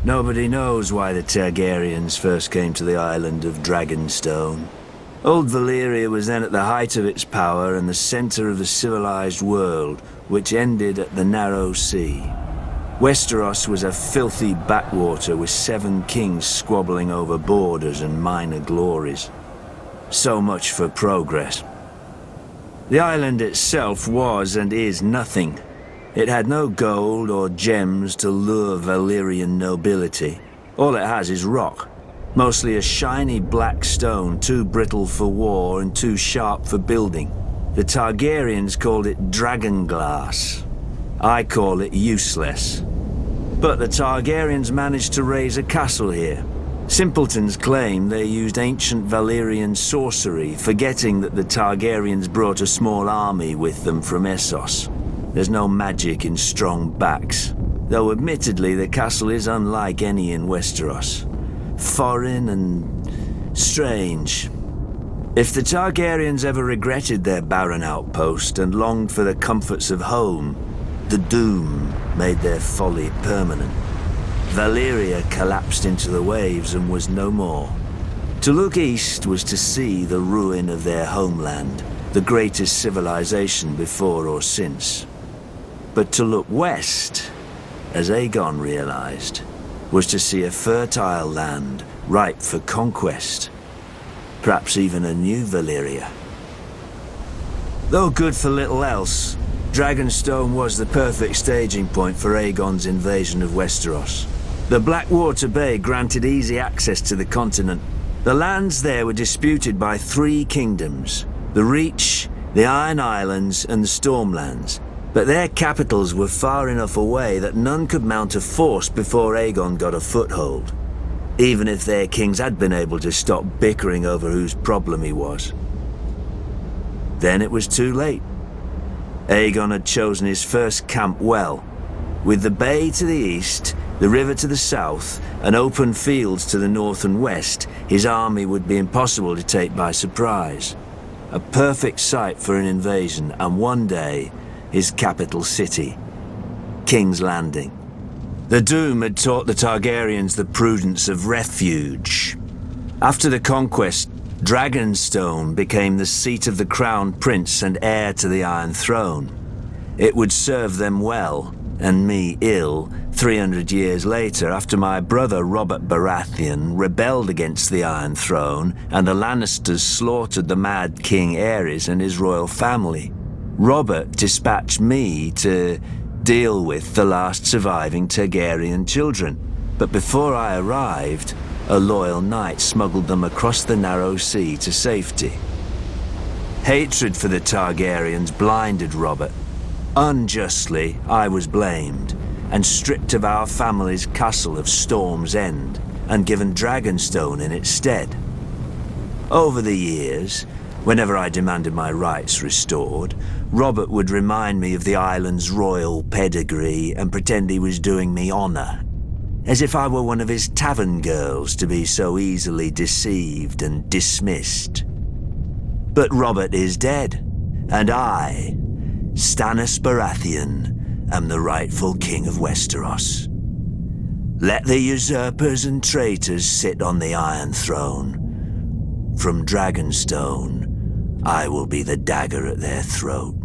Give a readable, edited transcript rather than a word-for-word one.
Nobody knows why the Targaryens first came to the island of Dragonstone. Old Valyria was then at the height of its power and the center of the civilized world, which ended at the Narrow Sea. Westeros was a filthy backwater with 7 kings squabbling over borders and minor glories. So much for progress. The island itself was and is nothing. It had no gold or gems to lure Valyrian nobility. All it has is rock. Mostly a shiny black stone, too brittle for war and too sharp for building. The Targaryens called it dragonglass. I call it useless. But the Targaryens managed to raise a castle here. Simpletons claim they used ancient Valyrian sorcery, forgetting that the Targaryens brought a small army with them from Essos. There's no magic in strong backs, though admittedly the castle is unlike any in Westeros. Foreign and strange. If the Targaryens ever regretted their barren outpost and longed for the comforts of home, the doom made their folly permanent. Valyria collapsed into the waves and was no more. To look east was to see the ruin of their homeland, the greatest civilization before or since. But to look west, as Aegon realized, was to see a fertile land ripe for conquest. Perhaps even a new Valyria. Though good for little else, Dragonstone was the perfect staging point for Aegon's invasion of Westeros. The Blackwater Bay granted easy access to the continent. The lands there were disputed by 3 kingdoms, the Reach, the Iron Islands, and the Stormlands. But their capitals were far enough away that none could mount a force before Aegon got a foothold, even if their kings had been able to stop bickering over whose problem he was. Then it was too late. Aegon had chosen his first camp well, with the bay to the east, the river to the south, and open fields to the north and west. His army would be impossible to take by surprise. A perfect site for an invasion, and one day, his capital city, King's Landing. The Doom had taught the Targaryens the prudence of refuge. After the conquest, Dragonstone became the seat of the crown prince and heir to the Iron Throne. It would serve them well, and me ill, 300 years later after my brother Robert Baratheon rebelled against the Iron Throne and the Lannisters slaughtered the Mad King Aerys and his royal family. Robert dispatched me to deal with the last surviving Targaryen children, but before I arrived, a loyal knight smuggled them across the Narrow Sea to safety. Hatred for the Targaryens blinded Robert. Unjustly, I was blamed, and stripped of our family's castle of Storm's End, and given Dragonstone in its stead. Over the years, whenever I demanded my rights restored, Robert would remind me of the island's royal pedigree and pretend he was doing me honor, as if I were one of his tavern girls to be so easily deceived and dismissed. But Robert is dead, and I, Stannis Baratheon, am the rightful king of Westeros. Let the usurpers and traitors sit on the Iron Throne. From Dragonstone, I will be the dagger at their throat.